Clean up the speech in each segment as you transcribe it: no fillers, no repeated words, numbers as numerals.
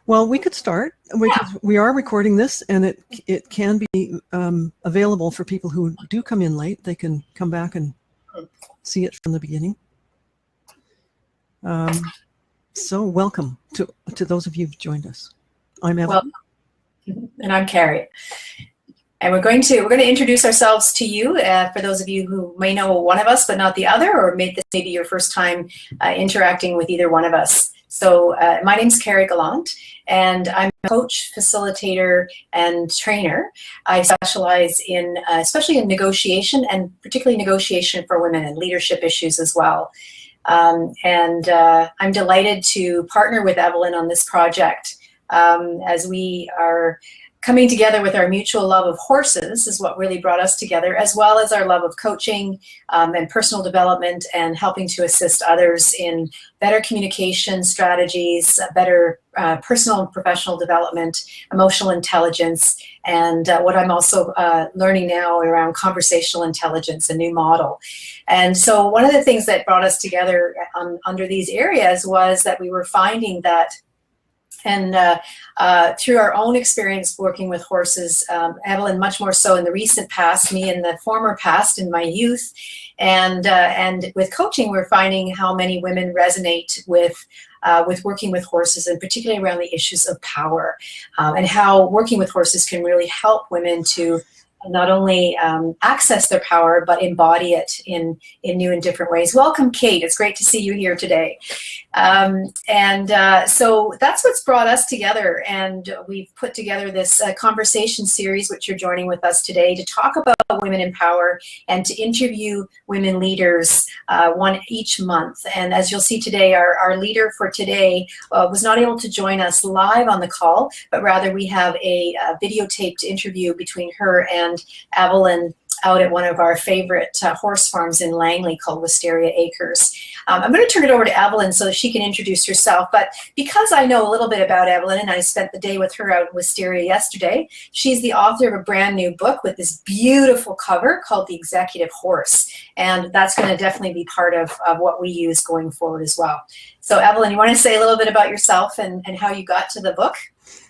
Well, we could start. We are recording this, and it can be available for people who do come in late. They can come back and see it from the beginning. So welcome to those of you who've joined us. I'm Evelyn. And I'm Carrie. And we're going to introduce ourselves to you for those of you who may know one of us but not the other, or this may be your first time interacting with either one of us. So my name's Carollynne Conlinn, and I'm a coach, facilitator, and trainer. I specialize in especially in negotiation, and particularly negotiation for women and leadership issues as well. I'm delighted to partner with Evelyn on this project as we are coming together with our mutual love of horses is what really brought us together, as well as our love of coaching and personal development and helping to assist others in better communication strategies, better personal and professional development, emotional intelligence, and what I'm also learning now around conversational intelligence, a new model. And so one of the things that brought us together under these areas was that we were finding that, and through our own experience working with horses, Evelyn much more so in the recent past, me in the former past in my youth, and with coaching, we're finding how many women resonate with working with horses, and particularly around the issues of power, and how working with horses can really help women to not only access their power, but embody it in new and different ways. Welcome, Kate. It's great to see you here today. So that's what's brought us together, and we've put together this conversation series, which you're joining with us today, to talk about women in power and to interview women leaders, one each month. And as you'll see today, our leader for today was not able to join us live on the call, but rather we have a videotaped interview between her and Evelyn out at one of our favorite horse farms in Langley called Wisteria Acres. I'm going to turn it over to Evelyn so that she can introduce herself, but because I know a little bit about Evelyn and I spent the day with her out in Wisteria yesterday, she's the author of a brand new book with this beautiful cover called The Executive Horse, and that's going to definitely be part of what we use going forward as well. So Evelyn, you want to say a little bit about yourself and how you got to the book?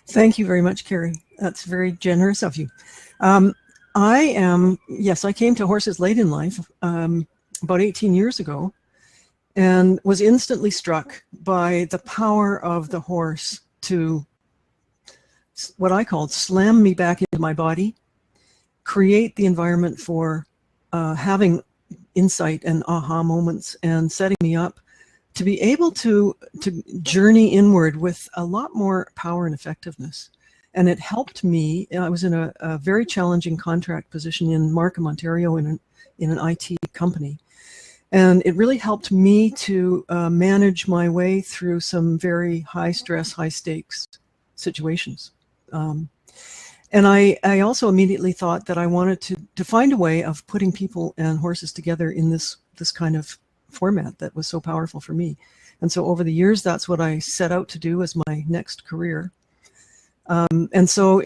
Thank you very much, Carrie. That's very generous of you. I came to horses late in life, about 18 years ago, and was instantly struck by the power of the horse to what I called slam me back into my body, create the environment for having insight and aha moments, and setting me up to be able to journey inward with a lot more power and effectiveness. And it helped me. I was in a very challenging contract position in Markham, Ontario, in an IT company. And it really helped me to manage my way through some very high stress, high stakes situations. And I also immediately thought that I wanted to find a way of putting people and horses together in this kind of format that was so powerful for me. And so over the years, that's what I set out to do as my next career. And so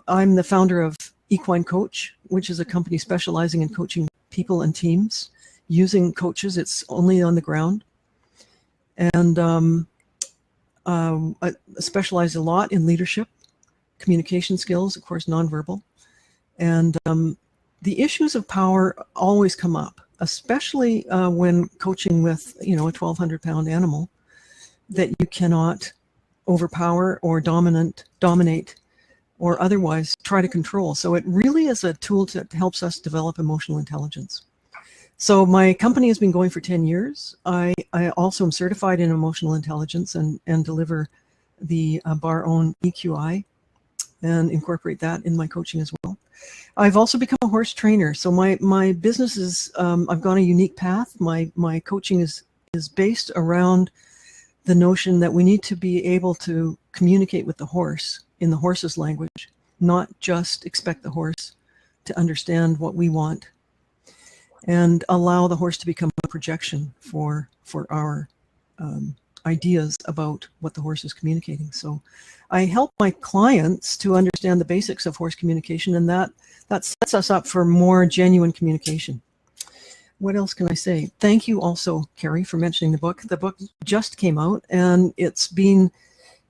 I'm the founder of Equine Coach, which is a company specializing in coaching people and teams using coaches. It's only on the ground. And I specialize a lot in leadership, communication skills, of course, nonverbal. And the issues of power always come up, especially when coaching with, a 1,200-pound animal that you cannot overpower or dominate or otherwise try to control. So it really is a tool that helps us develop emotional intelligence. So my company has been going for 10 years. I also am certified in emotional intelligence and deliver the bar own EQI and incorporate that in my coaching as well. I've also become a horse trainer. So my business is, I've gone a unique path. My coaching is based around the notion that we need to be able to communicate with the horse in the horse's language, not just expect the horse to understand what we want, and allow the horse to become a projection for our ideas about what the horse is communicating. So I help my clients to understand the basics of horse communication, and that sets us up for more genuine communication. What else can I say? Thank you also, Carrie, for mentioning the book. The book just came out, and it's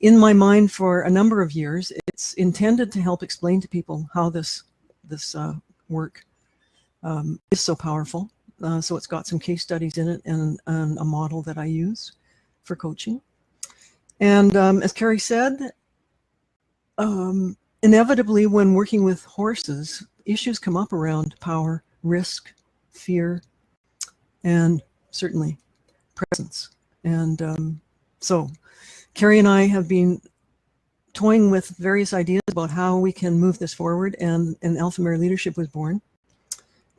in my mind for a number of years. It's intended to help explain to people how this work is so powerful. So it's got some case studies in it and a model that I use for coaching. And as Carrie said, inevitably when working with horses, issues come up around power, risk, fear, and certainly presence. And so Carrie and I have been toying with various ideas about how we can move this forward, and Alpha Mare Leadership was born.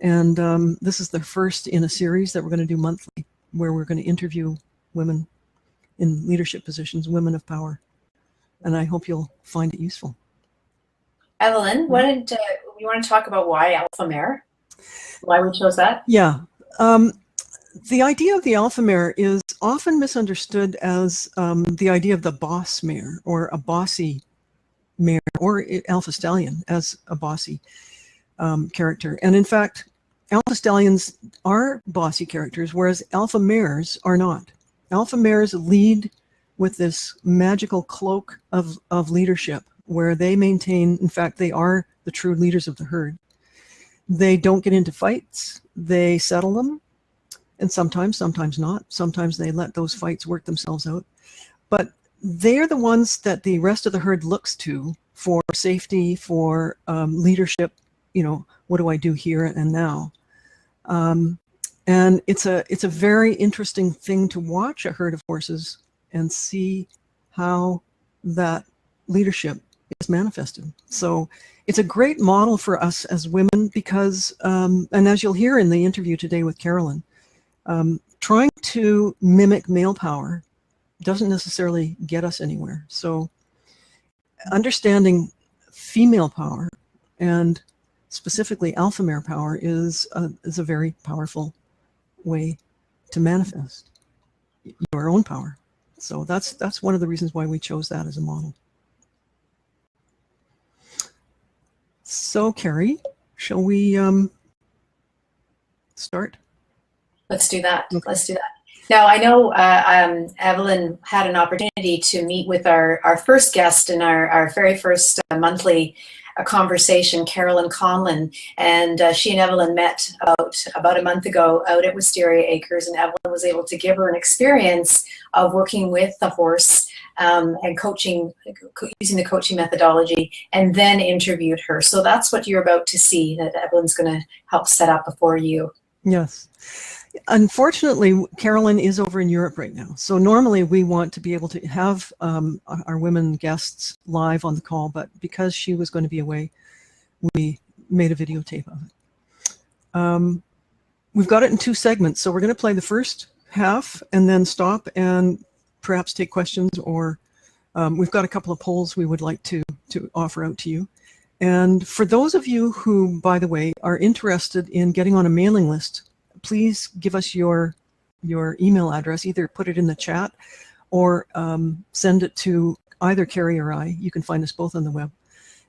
And this is the first in a series that we're going to do monthly, where we're going to interview women in leadership positions, women of power. And I hope you'll find it useful. Evelyn, what did you want to talk about why Alpha Mare? Why we chose that? Yeah. The idea of the Alpha Mare is often misunderstood as the idea of the boss mare, or a bossy mare, or Alpha Stallion as a bossy character. And in fact, Alpha Stallions are bossy characters, whereas Alpha Mares are not. Alpha Mares lead with this magical cloak of leadership, where they maintain, in fact, they are the true leaders of the herd. They don't get into fights, they settle them, and sometimes not. Sometimes they let those fights work themselves out. But they're the ones that the rest of the herd looks to for safety, for leadership. You know, what do I do here and now? And it's a very interesting thing to watch a herd of horses and see how that leadership is manifested. So it's a great model for us as women because, and as you'll hear in the interview today with Carollynne, trying to mimic male power doesn't necessarily get us anywhere. So understanding female power, and specifically alpha mare power, is a very powerful way to manifest your own power. So that's one of the reasons why we chose that as a model. So Carrie, shall we start? Let's do that. Okay. Let's do that. Now, I know Evelyn had an opportunity to meet with our first guest in our very first monthly conversation, Carollynne Conlinn, and she and Evelyn met about a month ago out at Wisteria Acres, and Evelyn was able to give her an experience of working with the horse and coaching, using the coaching methodology, and then interviewed her. So that's what you're about to see, that Evelyn's going to help set up before you. Yes. Unfortunately, Carollynne is over in Europe right now. So normally we want to be able to have our women guests live on the call, but because she was going to be away, we made a videotape of it. We've got it in 2 segments. So we're going to play the first half and then stop and perhaps take questions, or we've got a couple of polls we would like to offer out to you. And for those of you who, by the way, are interested in getting on a mailing list, please give us your email address. Either put it in the chat or send it to either Carrie or I. You can find us both on the web.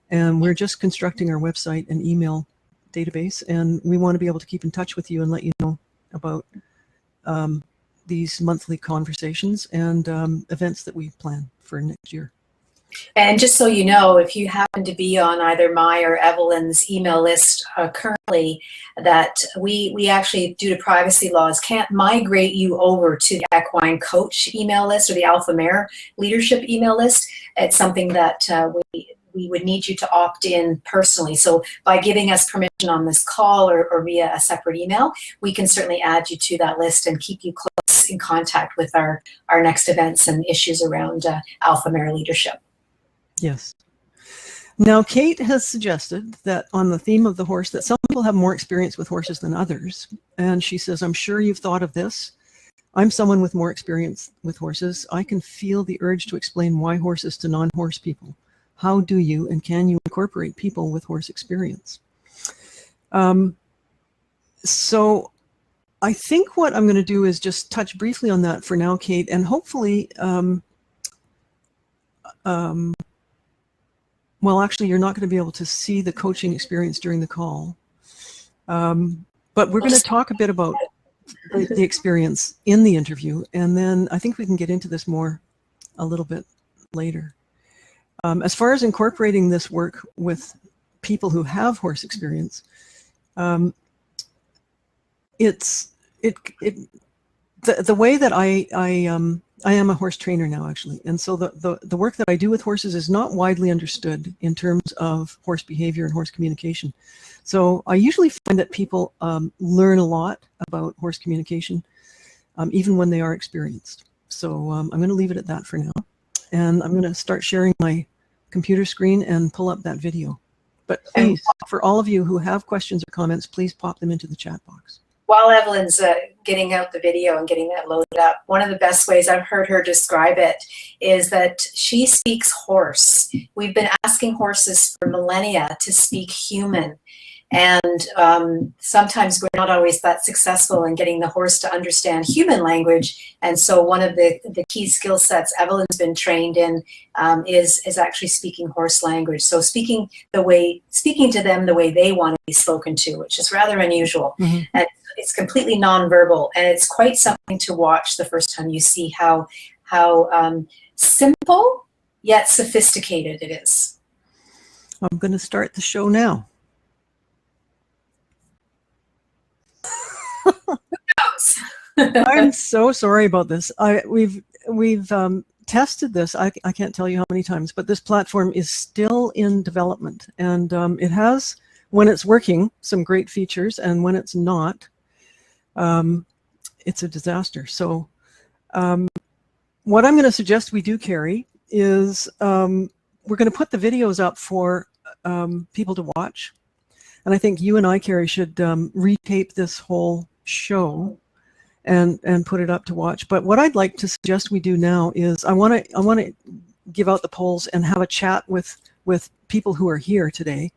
And we're just constructing our website and email database, and we want to be able to keep in touch with you and let you know about these monthly conversations and events that we plan for next year. And just so you know, if you happen to be on either my or Evelyn's email list currently, that we actually, due to privacy laws, can't migrate you over to the Equine Coach email list or the Alpha Mare Leadership email list. It's something that we would need you to opt in personally. So by giving us permission on this call or via a separate email, we can certainly add you to that list and keep you close in contact with our next events and issues around Alpha Mare Leadership. Yes. Now, Kate has suggested that on the theme of the horse, that some people have more experience with horses than others. And she says, I'm sure you've thought of this. I'm someone with more experience with horses. I can feel the urge to explain why horses to non-horse people. How do you and can you incorporate people with horse experience? So I think what I'm going to do is just touch briefly on that for now, Kate, and hopefully well, actually, you're not going to be able to see the coaching experience during the call. But we're going to talk a bit about the experience in the interview. And then I think we can get into this more a little bit later. As far as incorporating this work with people who have horse experience, the way that I am a horse trainer now, actually, and so the work that I do with horses is not widely understood in terms of horse behavior and horse communication. So I usually find that people learn a lot about horse communication, even when they are experienced. So I'm going to leave it at that for now, and I'm going to start sharing my computer screen and pull up that video. But please, for all of you who have questions or comments, please pop them into the chat box. While Evelyn's getting out the video and getting that loaded up, one of the best ways I've heard her describe it is that she speaks horse. We've been asking horses for millennia to speak human. And sometimes we're not always that successful in getting the horse to understand human language. And so one of the key skill sets Evelyn's been trained in is actually speaking horse language. So speaking to them the way they want to be spoken to, which is rather unusual. Mm-hmm. And it's completely nonverbal, and it's quite something to watch the first time you see how simple yet sophisticated it is. I'm going to start the show now. I'm so sorry about this. We've tested this. I can't tell you how many times, but this platform is still in development, and it has, when it's working, some great features, and when it's not, it's a disaster. So what I'm going to suggest we do, Carrie, is we're going to put the videos up for people to watch, and I think you and I, Carrie, should retape this whole show and put it up to watch. But what I'd like to suggest we do now is I want to give out the polls and have a chat with people who are here today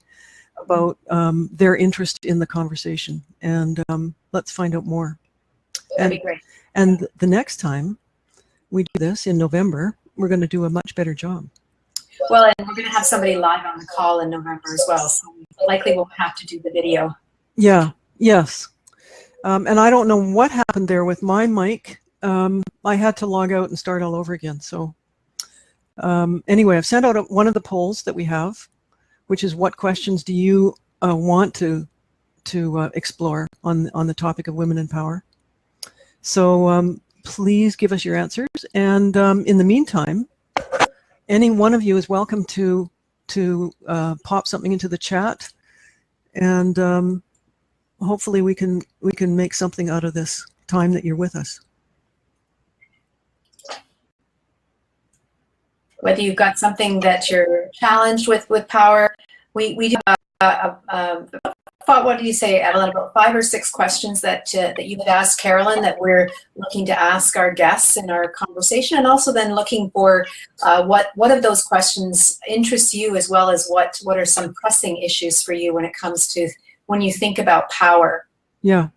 about their interest in the conversation, and let's find out more. That'd be great. And the next time we do this in November, we're going to do a much better job. Well, and we're going to have somebody live on the call in November as well, so we likely won't have to do the video. Yeah. Yes. And I don't know what happened there with my mic. I had to log out and start all over again. So anyway, I've sent out one of the polls that we have, which is what questions do you want to explore on the topic of women in power. So please give us your answers. And in the meantime, any one of you is welcome to pop something into the chat, and hopefully we can make something out of this time that you're with us. Whether you've got something that you're challenged with power, we do what do you say, Evelyn, about 5 or 6 questions that you would ask Carollynne that we're looking to ask our guests in our conversation, and also then looking for what of those questions interests you, as well as what are some pressing issues for you when it comes to when you think about power. Yeah.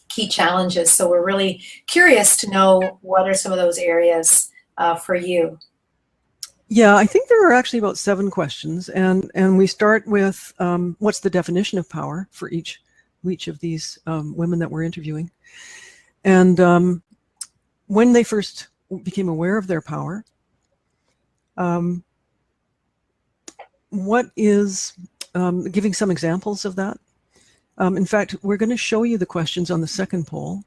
Key challenges. So we're really curious to know what are some of those areas for you. Yeah, I think there are actually about 7 questions, and we start with what's the definition of power for each of these women that we're interviewing, and when they first became aware of their power, what is giving some examples of that. In fact, we're going to show you the questions on the second poll,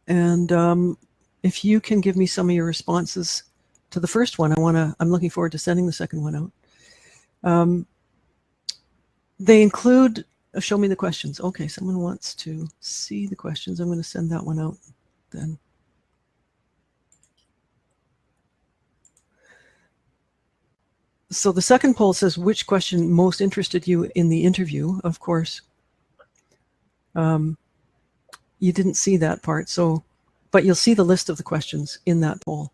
and if you can give me some of your responses to the first one, I'm looking forward to sending the second one out. They include, show me the questions. Okay, someone wants to see the questions. I'm going to send that one out then. So the second poll says, which question most interested you in the interview? Of course, you didn't see that part, but you'll see the list of the questions in that poll.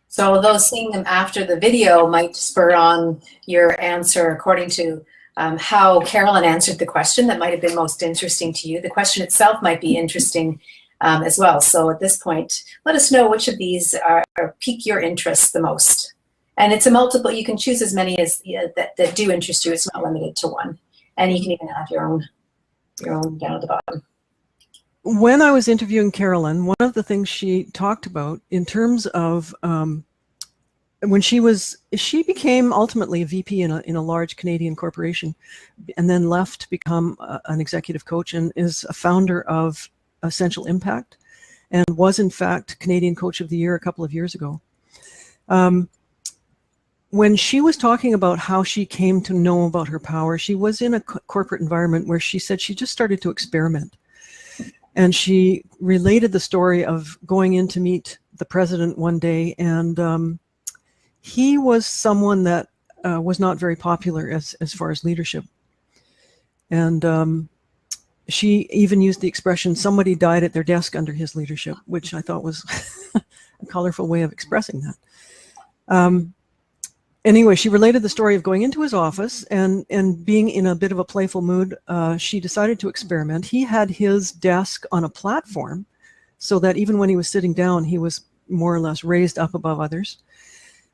So those seeing them after the video might spur on your answer according to how Carollynne answered the question that might have been most interesting to you. The question itself might be interesting as well. So at this point, let us know which of these pique your interest the most. And it's a multiple, you can choose as many as that do interest you. It's not limited to one. And you can even add your own down at the bottom. when I was interviewing Carollynne, one of the things she talked about in terms of when she became ultimately a VP in a large Canadian corporation, and then left to become an executive coach, and is a founder of Essential Impact, and was in fact Canadian Coach of the Year a couple of years ago. When she was talking about how she came to know about her power, she was in a corporate environment where she said she just started to experiment. And she related the story of going in to meet the president one day, and he was someone that was not very popular as far as leadership. And she even used the expression, somebody died at their desk under his leadership, which I thought was a colorful way of expressing that. Anyway, she related the story of going into his office and being in a bit of a playful mood. She decided to experiment. He had his desk on a platform so that even when he was sitting down, he was more or less raised up above others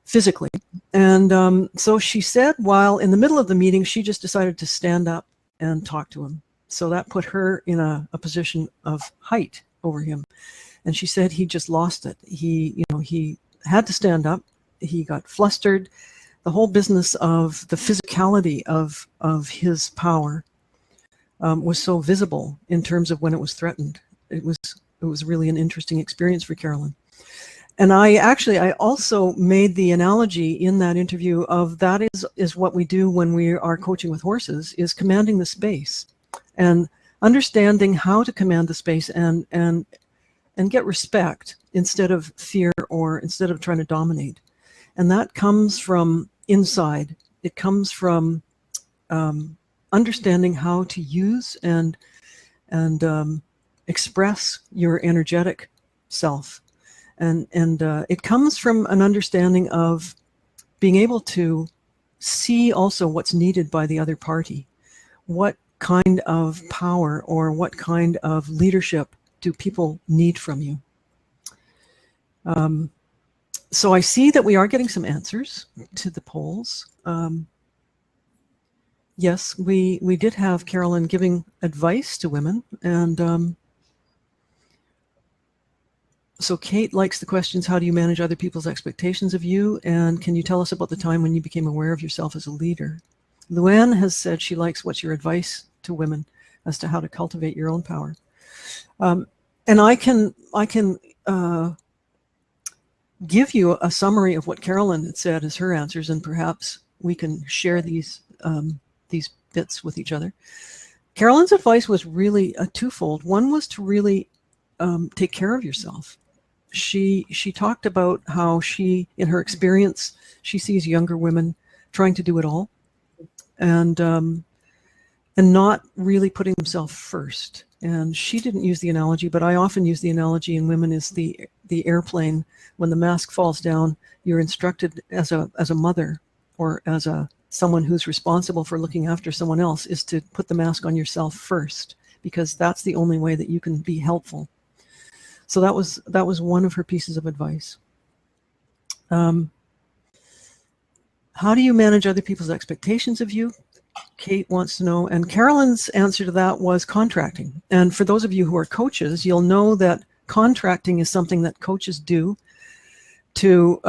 physically. And so she said, while in the middle of the meeting, she just decided to stand up and talk to him. So that put her in a position of height over him. And she said he just lost it. He had to stand up. He got flustered. The whole business of the physicality of his power was so visible in terms of when it was threatened. It was really an interesting experience for Carollynne. And I also made the analogy in that interview of that is what we do when we are coaching with horses, is commanding the space and understanding how to command the space and get respect instead of fear, or instead of trying to dominate. And that comes from inside. It comes from understanding how to use and express your energetic self. And it comes from an understanding of being able to see also what's needed by the other party. What kind of power or what kind of leadership do people need from you? So I see that we are getting some answers to the polls. Yes, we did have Carollynne giving advice to women, and so Kate likes the questions, how do you manage other people's expectations of you? And can you tell us about the time when you became aware of yourself as a leader? Luann has said she likes what's your advice to women as to how to cultivate your own power. And I can give you a summary of what Carollynne had said as her answers, and perhaps we can share these bits with each other. Carolynne's advice was really twofold. One was to really take care of yourself. She talked about how she, in her experience, she sees younger women trying to do it all, and not really putting themselves first. And she didn't use the analogy, but I often use the analogy in women is the airplane. When the mask falls down, you're instructed as a mother or as someone who's responsible for looking after someone else is to put the mask on yourself first, because that's the only way that you can be helpful. So that was one of her pieces of advice. How do you manage other people's expectations of you? Kate wants to know, and Carolynne's answer to that was contracting. And for those of you who are coaches, you'll know that contracting is something that coaches do to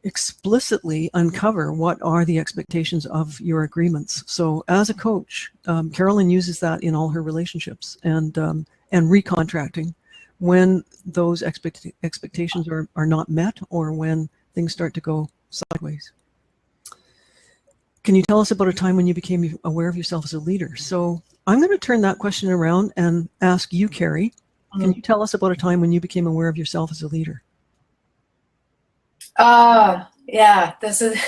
explicitly uncover what are the expectations of your agreements. So as a coach, Carollynne uses that in all her relationships, and recontracting when those expectations are not met, or when things start to go sideways. Can you tell us about a time when you became aware of yourself as a leader? So I'm going to turn that question around and ask you, Carrie. Can you tell us about a time when you became aware of yourself as a leader? Yeah, this is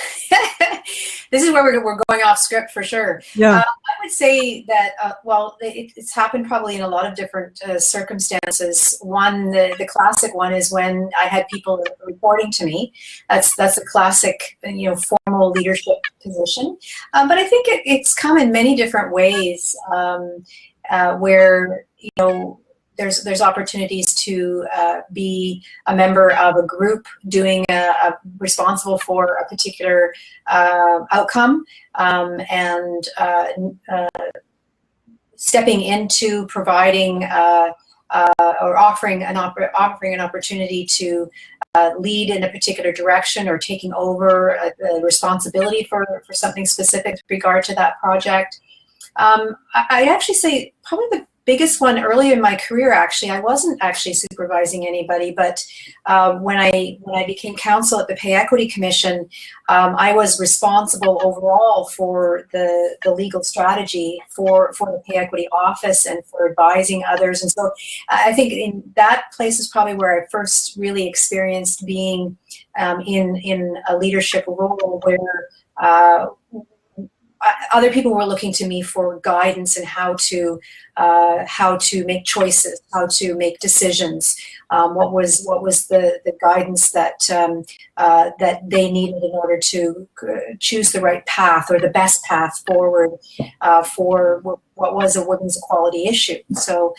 this is where we're going off script for sure. Yeah. I would say that well, it's happened probably in a lot of different circumstances. One, the classic one is when I had people reporting to me. That's a classic, formal leadership position. But I think it's come in many different ways, where there's opportunities to be a member of a group doing responsible for a particular outcome, and stepping into providing or offering an opportunity to lead in a particular direction, or taking over the responsibility for something specific with regard to that project. I actually say probably the biggest one early in my career, actually, I wasn't actually supervising anybody, but when I became counsel at the Pay Equity Commission, I was responsible overall for the legal strategy for the Pay Equity Office and for advising others. And so I think in that place is probably where I first really experienced being in a leadership role where other people were looking to me for guidance in how to make choices, how to make decisions. What was the guidance that that they needed in order to choose the right path or the best path forward for what was a women's equality issue. So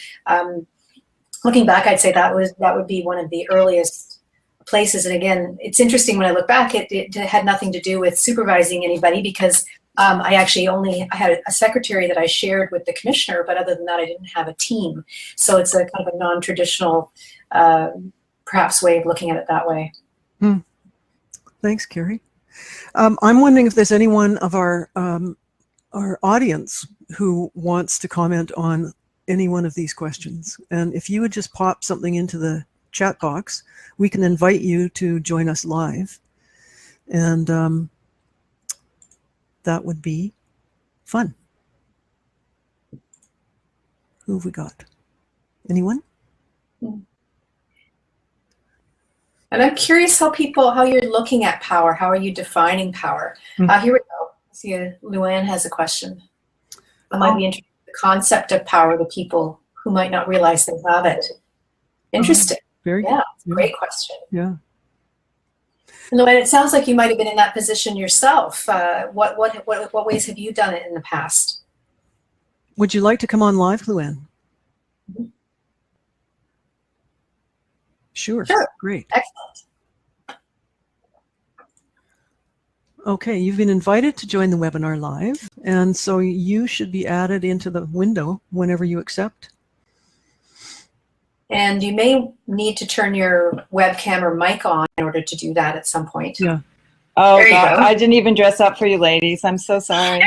looking back, I'd say that would be one of the earliest places. And again, it's interesting when I look back, it had nothing to do with supervising anybody, because I had a secretary that I shared with the commissioner, but other than that, I didn't have a team. So it's a kind of a non-traditional, perhaps, way of looking at it that way. Thanks, Carrie. I'm wondering if there's anyone of our audience who wants to comment on any one of these questions. And if you would just pop something into the chat box, we can invite you to join us live. And that would be fun. Who have we got? Anyone? And I'm curious how you're looking at power. How are you defining power? Here we go. See, Luann has a question. I might be interested in the concept of power to people who might not realize they have it. Interesting. Very good. Great question. Yeah. Luann, it sounds like you might have been in that position yourself. What ways have you done it in the past? Would you like to come on live, Luann? Sure. Great. Excellent. Okay, you've been invited to join the webinar live, and so you should be added into the window whenever you accept. And you may need to turn your webcam or mic on in order to do that at some point. Yeah. Oh, God, I didn't even dress up for you ladies. I'm so sorry.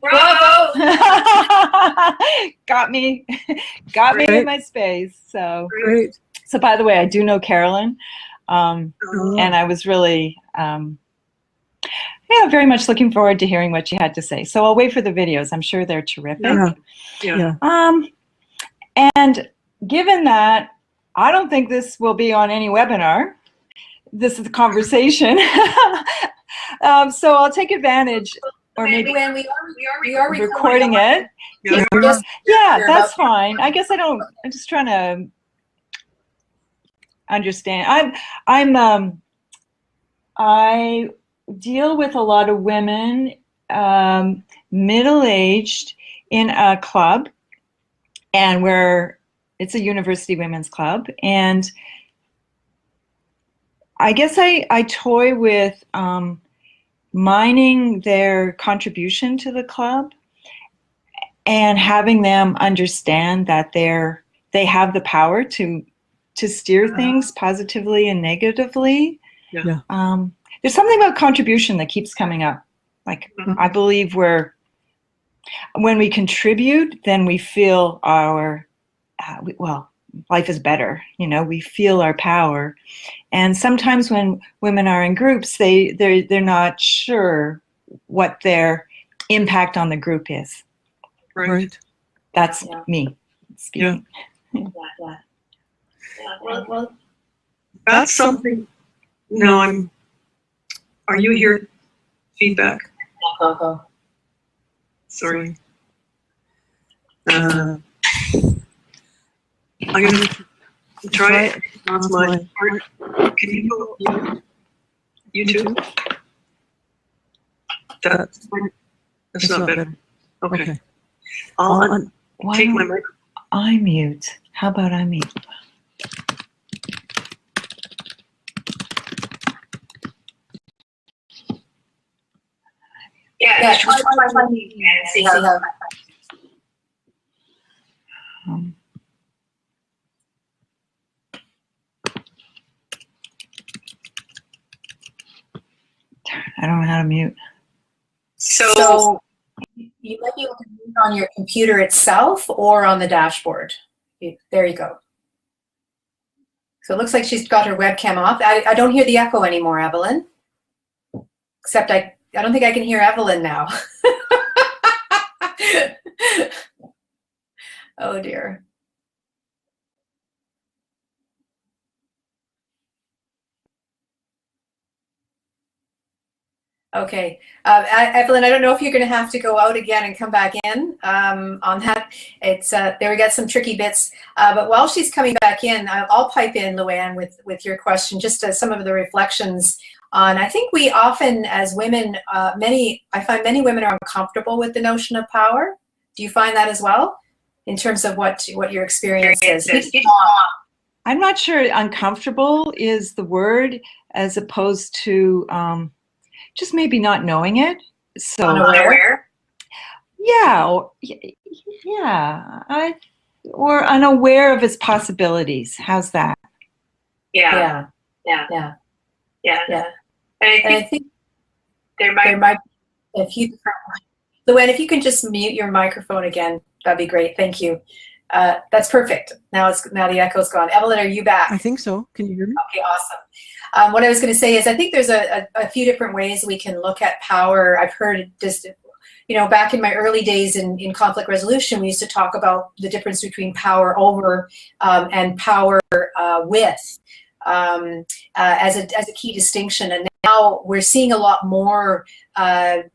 Bravo! Got me in my space. So Great. So by the way, I do know Carollynne, and I was really very much looking forward to hearing what she had to say. So I'll wait for the videos. I'm sure they're terrific. Yeah. And given that I don't think this will be on any webinar, this is a conversation. So I'll take advantage, or maybe we are recording it. Yeah, that's fine. I guess I'm just trying to understand. I deal with a lot of women, middle-aged, in a club, and it's a university women's club, and I guess I toy with mining their contribution to the club and having them understand that they have the power to steer things positively and negatively. Yeah. There's something about contribution that keeps coming up. Like, I believe when we contribute, then we feel our, life is better. We feel our power. And sometimes when women are in groups, they're not sure what their impact on the group is. Right. That's me speaking. Well, that's something. No, are you here? Feedback. Sorry. I'm going to try it. That's my part. Can you go YouTube? That's not better. Okay. I'll take my mic. I mute. How about I mute? Yeah, try and see how. I don't know how to mute. So you might be able to mute on your computer itself or on the dashboard. There you go. So it looks like she's got her webcam off. I don't hear the echo anymore, Evelyn. Except I don't think I can hear Evelyn now. Oh dear. Okay, Evelyn, I don't know if you're going to have to go out again and come back in on that. It's there we got some tricky bits, but while she's coming back in, I'll pipe in, Luann, with your question, just some of the reflections on. I think we often, as women, I find many women are uncomfortable with the notion of power. Do you find that as well, in terms of what your experience is? I'm not sure uncomfortable is the word, as opposed to just maybe not knowing it. So Unaware? Yeah, or unaware of its possibilities. How's that? Yeah. And I think there might be a few different. Luann, if you can just mute your microphone again, that'd be great. Thank you. That's perfect. Now the echo's gone. Evelyn, are you back? I think so. Can you hear me? Okay, awesome. What I was going to say is I think there's a few different ways we can look at power. I've heard just, back in my early days in conflict resolution, we used to talk about the difference between power over and power with as a key distinction. And now we're seeing a lot more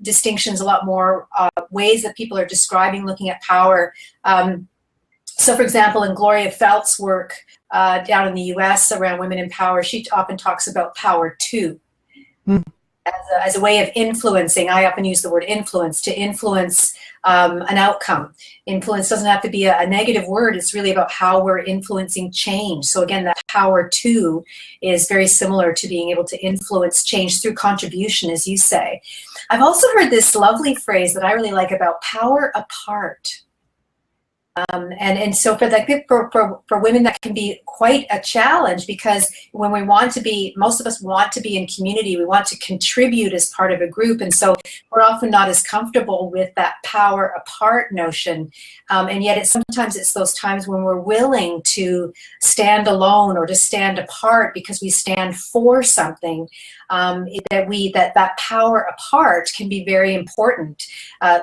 distinctions, a lot more ways that people are describing looking at power. So, for example, in Gloria Felt's work down in the US around women in power, she often talks about power to as a way of influencing. I often use the word influence, to influence an outcome. Influence doesn't have to be a negative word. It's really about how we're influencing change. So again, that power to is very similar to being able to influence change through contribution, as you say. I've also heard this lovely phrase that I really like about power apart. And so for women, that can be quite a challenge, because when we want to be, most of us want to be in community, we want to contribute as part of a group, and so we're often not as comfortable with that power apart notion. And yet sometimes it's those times when we're willing to stand alone or to stand apart because we stand for something, that power apart can be very important.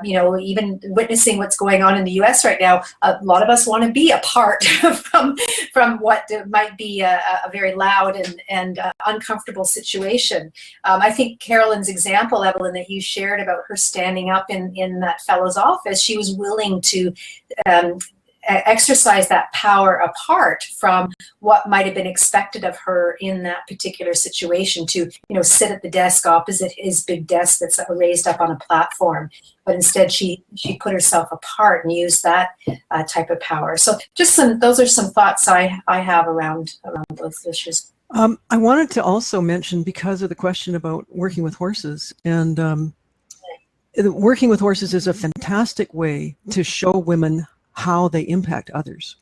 Even witnessing what's going on in the US right now, a lot of us want to be apart from what might be a very loud and uncomfortable situation. I think Carolynne's example, Evelyn, that you shared about her standing up in that fellow's office, she was willing to exercise that power apart from what might have been expected of her in that particular situation, to sit at the desk opposite his big desk that's raised up on a platform, but instead she put herself apart and used that type of power. So just those are some thoughts I have around those issues. I wanted to also mention, because of the question about working with horses, and working with horses is a fantastic way to show women how they impact others,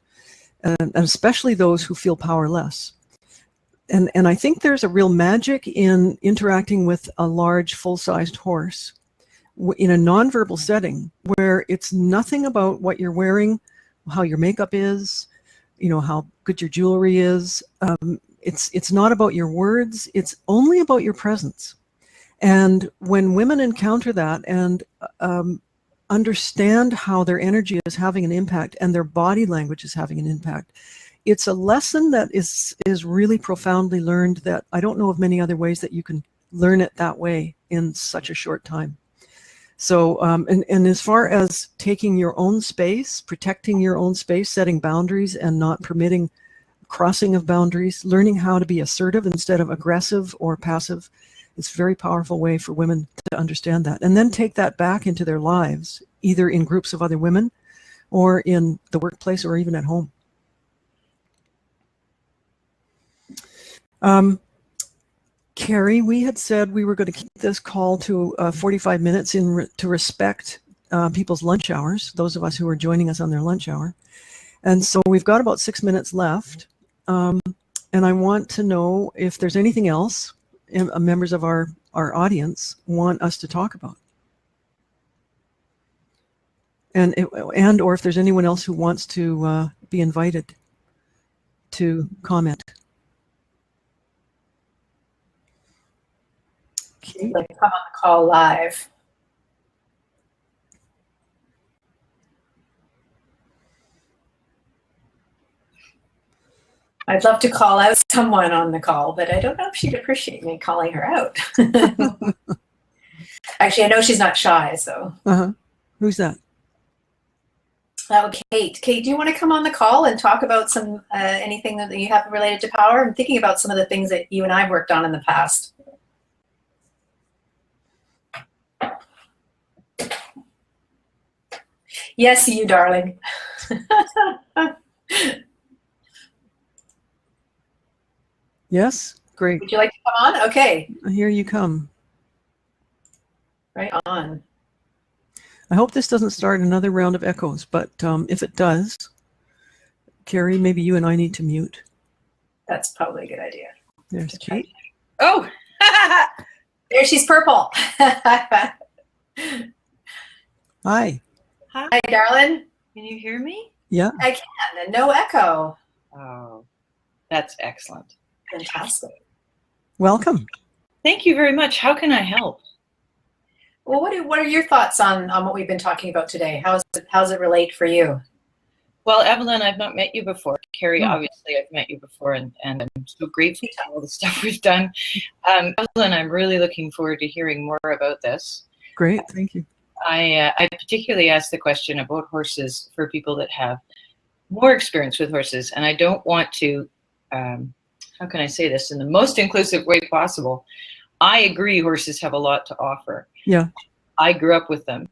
and especially those who feel powerless. And I think there's a real magic in interacting with a large, full-sized horse in a nonverbal setting, where it's nothing about what you're wearing, how your makeup is, how good your jewelry is. It's not about your words. It's only about your presence. And when women encounter that and understand how their energy is having an impact and their body language is having an impact, it's a lesson that is really profoundly learned, that I don't know of many other ways that you can learn it that way in such a short time. So, and as far as taking your own space, protecting your own space, setting boundaries and not permitting crossing of boundaries, learning how to be assertive instead of aggressive or passive, it's a very powerful way for women to understand that, and then take that back into their lives, either in groups of other women or in the workplace or even at home. Carrie, we had said we were going to keep this call to 45 minutes to respect people's lunch hours, those of us who are joining us on their lunch hour. And so we've got about 6 minutes left. And I want to know if there's anything else members of our audience want us to talk about. And or if there's anyone else who wants to be invited to comment. Okay. Like come on the call live. I'd love to call out someone on the call, but I don't know if she'd appreciate me calling her out. Actually, I know she's not shy, so. Who's that? Oh, Kate. Kate, do you want to come on the call and talk about some anything that you have related to power? I'm thinking about some of the things that you and I have worked on in the past. Yes, you, darling. Yes? Great. Would you like to come on? Okay. Here you come. Right on. I hope this doesn't start another round of echoes, but if it does, Carrie, maybe you and I need to mute. That's probably a good idea. There's Kate. Oh, There, she's purple. Hi. Hi, darling. can you hear me? Yeah. I can, and no echo. Oh, that's excellent. Fantastic. Welcome. Thank you very much. How can I help? Well, what are your thoughts on what we've been talking about today? How's it relate for you? Well, Evelyn, I've not met you before. Carrie, Oh. obviously, I've met you before, and I'm so grateful for all the stuff we've done. Evelyn, I'm really looking forward to hearing more about this. Great. Thank you. I particularly asked the question about horses for people that have more experience with horses, and I don't want to, how can I say this in the most inclusive way possible? I agree horses have a lot to offer. Yeah. I grew up with them.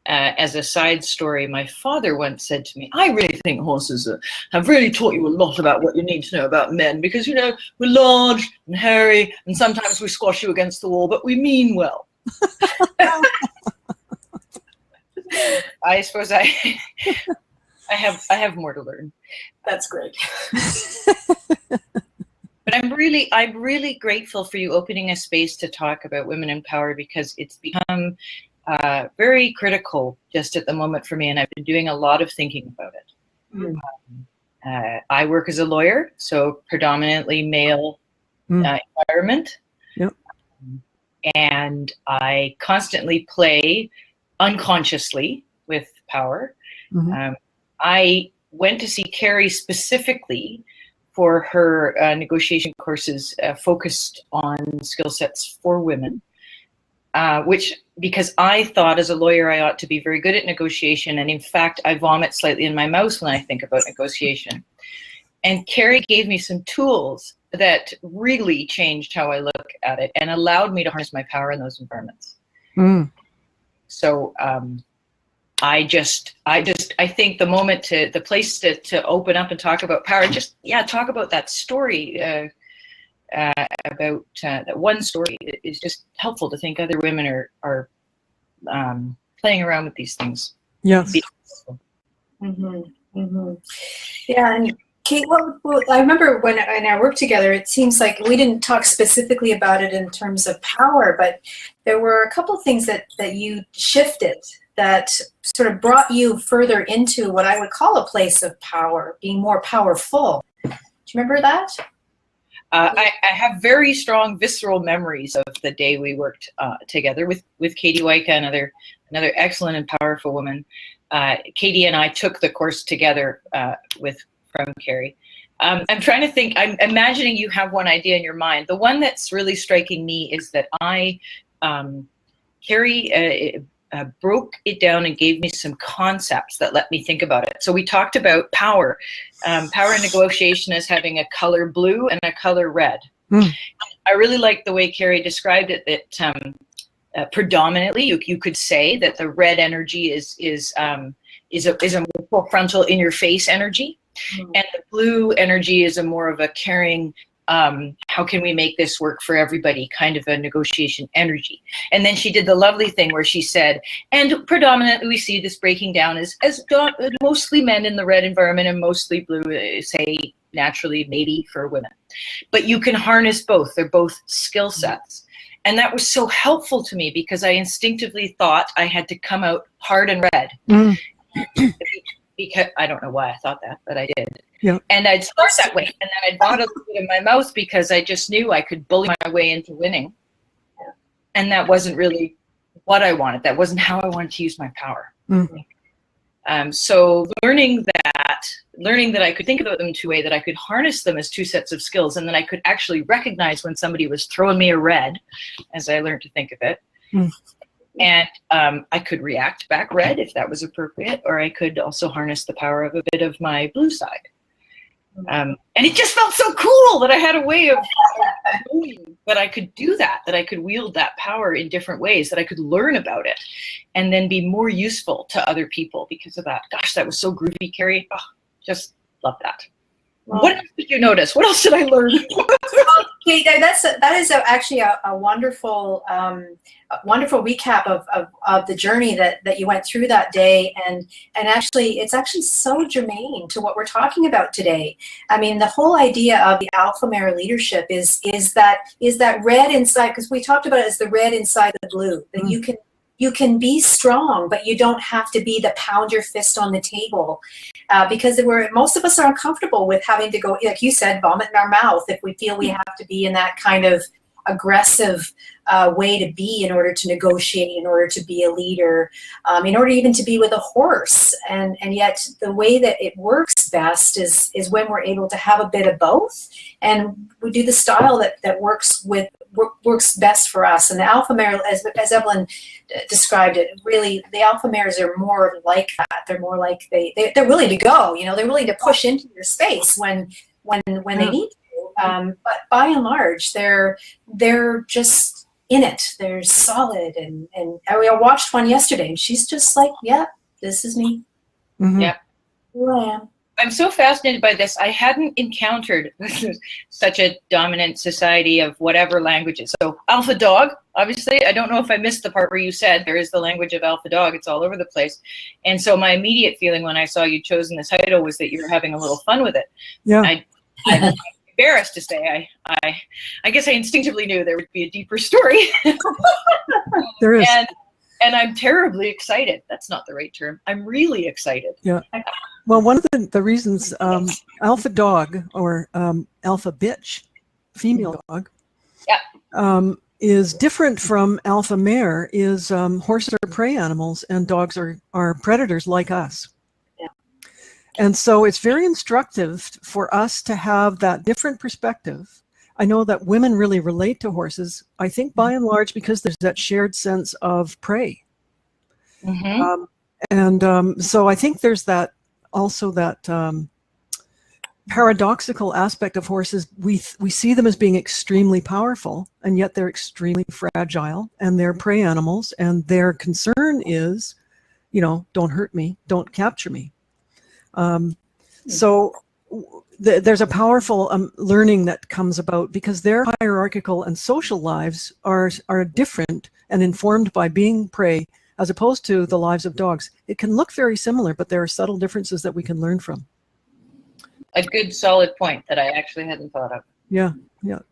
As a side story, my father once said to me, I really think horses have really taught you a lot about what you need to know about men because, you know, we're large and hairy and sometimes we squash you against the wall, but we mean well. I suppose I have more to learn. That's great. But I'm really grateful for you opening a space to talk about women in power because it's become very critical just at the moment for me, and I've been doing a lot of thinking about it. I work as a lawyer, so predominantly male environment. Yep. And I constantly play unconsciously with power. I went to see Carrie specifically for her negotiation courses focused on skill sets for women, because I thought as a lawyer I ought to be very good at negotiation, and in fact I vomit slightly in my mouth when I think about negotiation. And Carrie gave me some tools that really changed how I look at it and allowed me to harness my power in those environments. So I think the moment the place to open up and talk about power, talk about that story, about that one story is just helpful to think other women are playing around with these things. Yes. Yeah, and Kate, I remember when I worked together, it seems like we didn't talk specifically about it in terms of power, but there were a couple of things that you shifted that sort of brought you further into what I would call a place of power, being more powerful. Do you remember that? I have very strong visceral memories of the day we worked together with Katie Waika, another excellent and powerful woman. Katie and I took the course together from Carrie. I'm trying to think. I'm imagining you have one idea in your mind. The one that's really striking me is that Carrie broke it down and gave me some concepts that let me think about it. So we talked about power. Power in negotiation as having a color blue and a color red. I really like the way Carrie described it, that predominantly you could say that the red energy is a more frontal in your face energy, and the blue energy is a more of a caring, how can we make this work for everybody kind of a negotiation energy. And then she did the lovely thing where she said, and predominantly we see this breaking down as mostly men in the red environment and mostly blue say naturally maybe for women. But you can harness both. They're both skill sets. And that was so helpful to me because I instinctively thought I had to come out hard and red. Because I don't know why I thought that, but I did. Yeah. And I'd start that way, and then I'd bottle a little bit in my mouth because I just knew I could bully my way into winning. And that wasn't really what I wanted. That wasn't how I wanted to use my power. So learning that I could think about them two ways, that I could harness them as two sets of skills, and then I could actually recognize when somebody was throwing me a red, as I learned to think of it. And I could react back red if that was appropriate, or I could also harness the power of a bit of my blue side. And it just felt so cool that I had a way of knowing that I could do that I could wield that power in different ways, that I could learn about it and then be more useful to other people because of that. Gosh, that was so groovy, Carrie. Oh, just love that. Well, what else did you notice? What else did I learn? Okay, that is actually a wonderful wonderful recap of the journey that you went through that day, and actually it's actually so germane to what we're talking about today. I mean, the whole idea of the alpha mare leadership is that red inside, because we talked about it as the red inside the blue, that you can be strong, but you don't have to be the pound your fist on the table, because most of us are uncomfortable with having to go, like you said, vomit in our mouth if we feel we have to be in that kind of aggressive way to be in order to negotiate, in order to be a leader, in order even to be with a horse. And yet the way that it works best is when we're able to have a bit of both, and we do the style that works best for us. And the alpha mare, as Evelyn described it, really the alpha mares are more like that. They're more like they're willing to go. They're willing to push into your space when they need to. But by and large, they're just in it. They're solid, and I watched one yesterday, and she's just like, yeah, this is me. Yeah, Who I am. I'm so fascinated by this. I hadn't encountered such a dominant society of whatever languages. So alpha dog, obviously, I don't know if I missed the part where you said there is the language of alpha dog. It's all over the place. And so my immediate feeling when I saw you chosen this title was that you were having a little fun with it. Yeah. I'm embarrassed to say I guess I instinctively knew there would be a deeper story. There is. And I'm terribly excited. That's not the right term. I'm really excited. Yeah. Well, one of the reasons alpha dog or alpha bitch, female dog, is different from alpha mare is horses are prey animals and dogs are predators like us. And so it's very instructive for us to have that different perspective. I know that women really relate to horses, I think by and large, because there's that shared sense of prey. So I think there's that also that paradoxical aspect of horses. We see them as being extremely powerful, and yet they're extremely fragile, and they're prey animals, and their concern is, don't hurt me, don't capture me. So there's a powerful learning that comes about because their hierarchical and social lives are different and informed by being prey as opposed to the lives of dogs. It can look very similar, but there are subtle differences that we can learn from. A good solid point that I actually hadn't thought of. Yeah.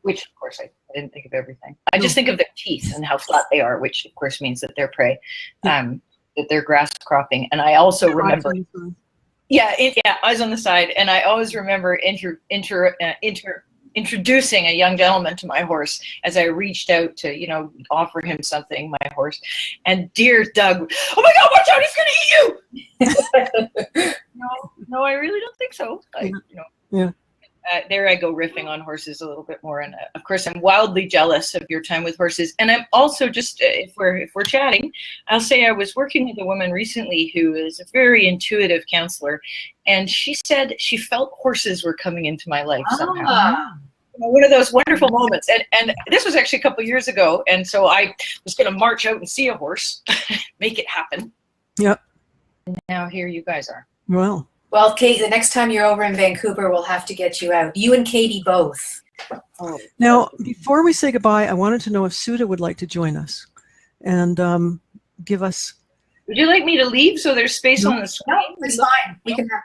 Which, of course, I didn't think of everything. I just think of their teeth and how flat they are, which, of course, means that they're prey, that they're grass cropping. And I also remember... eyes on the side. And I always remember introducing a young gentleman to my horse as I reached out to, offer him something, my horse. And dear Doug, oh my God, watch out, he's going to eat you! No, I really don't think so. There I go riffing on horses a little bit more. And of course, I'm wildly jealous of your time with horses. And I'm also just, if we're chatting, I'll say I was working with a woman recently who is a very intuitive counselor. And she said she felt horses were coming into my life somehow. One of those wonderful moments. And this was actually a couple of years ago. And so I was going to march out and see a horse, make it happen. Yep. And now here you guys are. Well, Kate, the next time you're over in Vancouver, we'll have to get you out. You and Katie both. Now, before we say goodbye, I wanted to know if Suda would like to join us and give us... Would you like me to leave so there's space on the screen? No, it's fine. We can have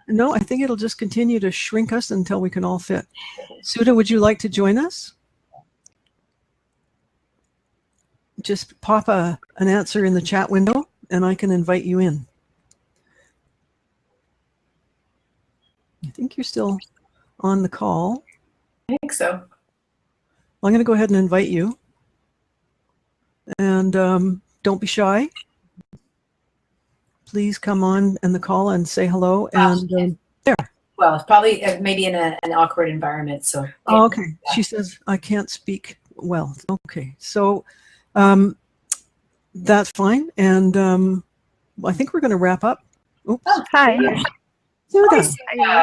No, I think it'll just continue to shrink us until we can all fit. Sudha, would you like to join us? Just pop an answer in the chat window and I can invite you in. I think you're still on the call. I think so. I'm going to go ahead and invite you. And don't be shy. Please come on in the call and say hello. And there. Well, it's probably maybe in an awkward environment. So. Yeah. Oh, okay. She says, I can't speak well. Okay. So that's fine. And I think we're going to wrap up. Oops. Oh, Hi. Sudha.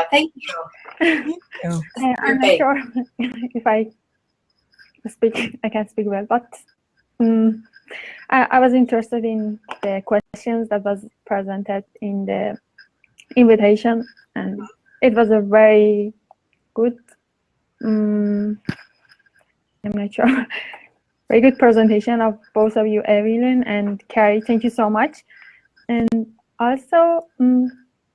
Thank you. Thank you. I'm not sure if I can speak well, but I was interested in the questions that was presented in the invitation, and it was a very good, I'm not sure, very good presentation of both of you, Evelyn and Carrie. Thank you so much. And also,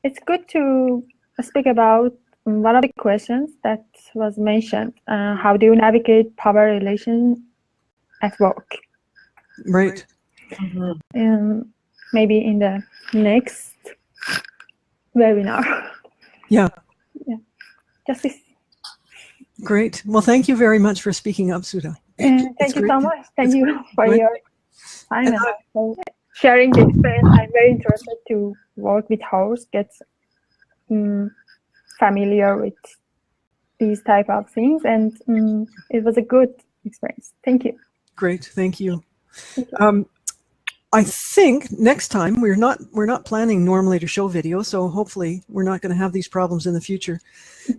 it's good to speak about one of the questions that was mentioned. How do you navigate power relations at work? Right. Maybe in the next webinar. Yeah. Yeah. Just this. Great. Well, thank you very much for speaking up, Sudha. Thank you so much. Thank you for Great. your time and also sharing the experience. I'm very interested to work with hosts, get familiar with these type of things, and it was a good experience. Thank you. Great. Thank you. I think next time we're not planning normally to show video, so hopefully we're not going to have these problems in the future.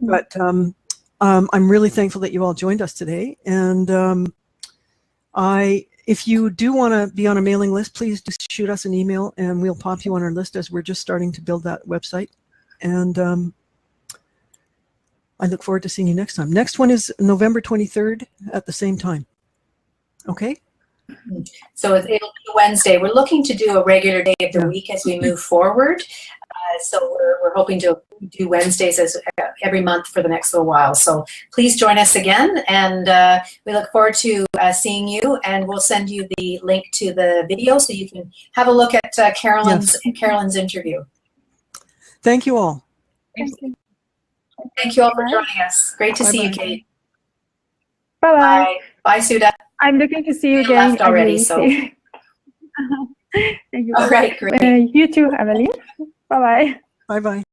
But I'm really thankful that you all joined us today. And if you do want to be on a mailing list, please just shoot us an email and we'll pop you on our list, as we're just starting to build that website. And I look forward to seeing you next time. Next one is November 23rd at the same time. Okay? So it'll be Wednesday. We're looking to do a regular day of the week as we move forward. So we're hoping to do Wednesdays every month for the next little while. So please join us again, and we look forward to seeing you. And we'll send you the link to the video so you can have a look at Carolynne's interview. Thank you all. Thank you. Thank you all for joining us. Great to see you, Kate. Bye-bye. Bye. Bye, Sudha. I'm looking to see you You again. left already, so. Thank you. All right, great. You too, Evelyn. Bye-bye. Bye-bye.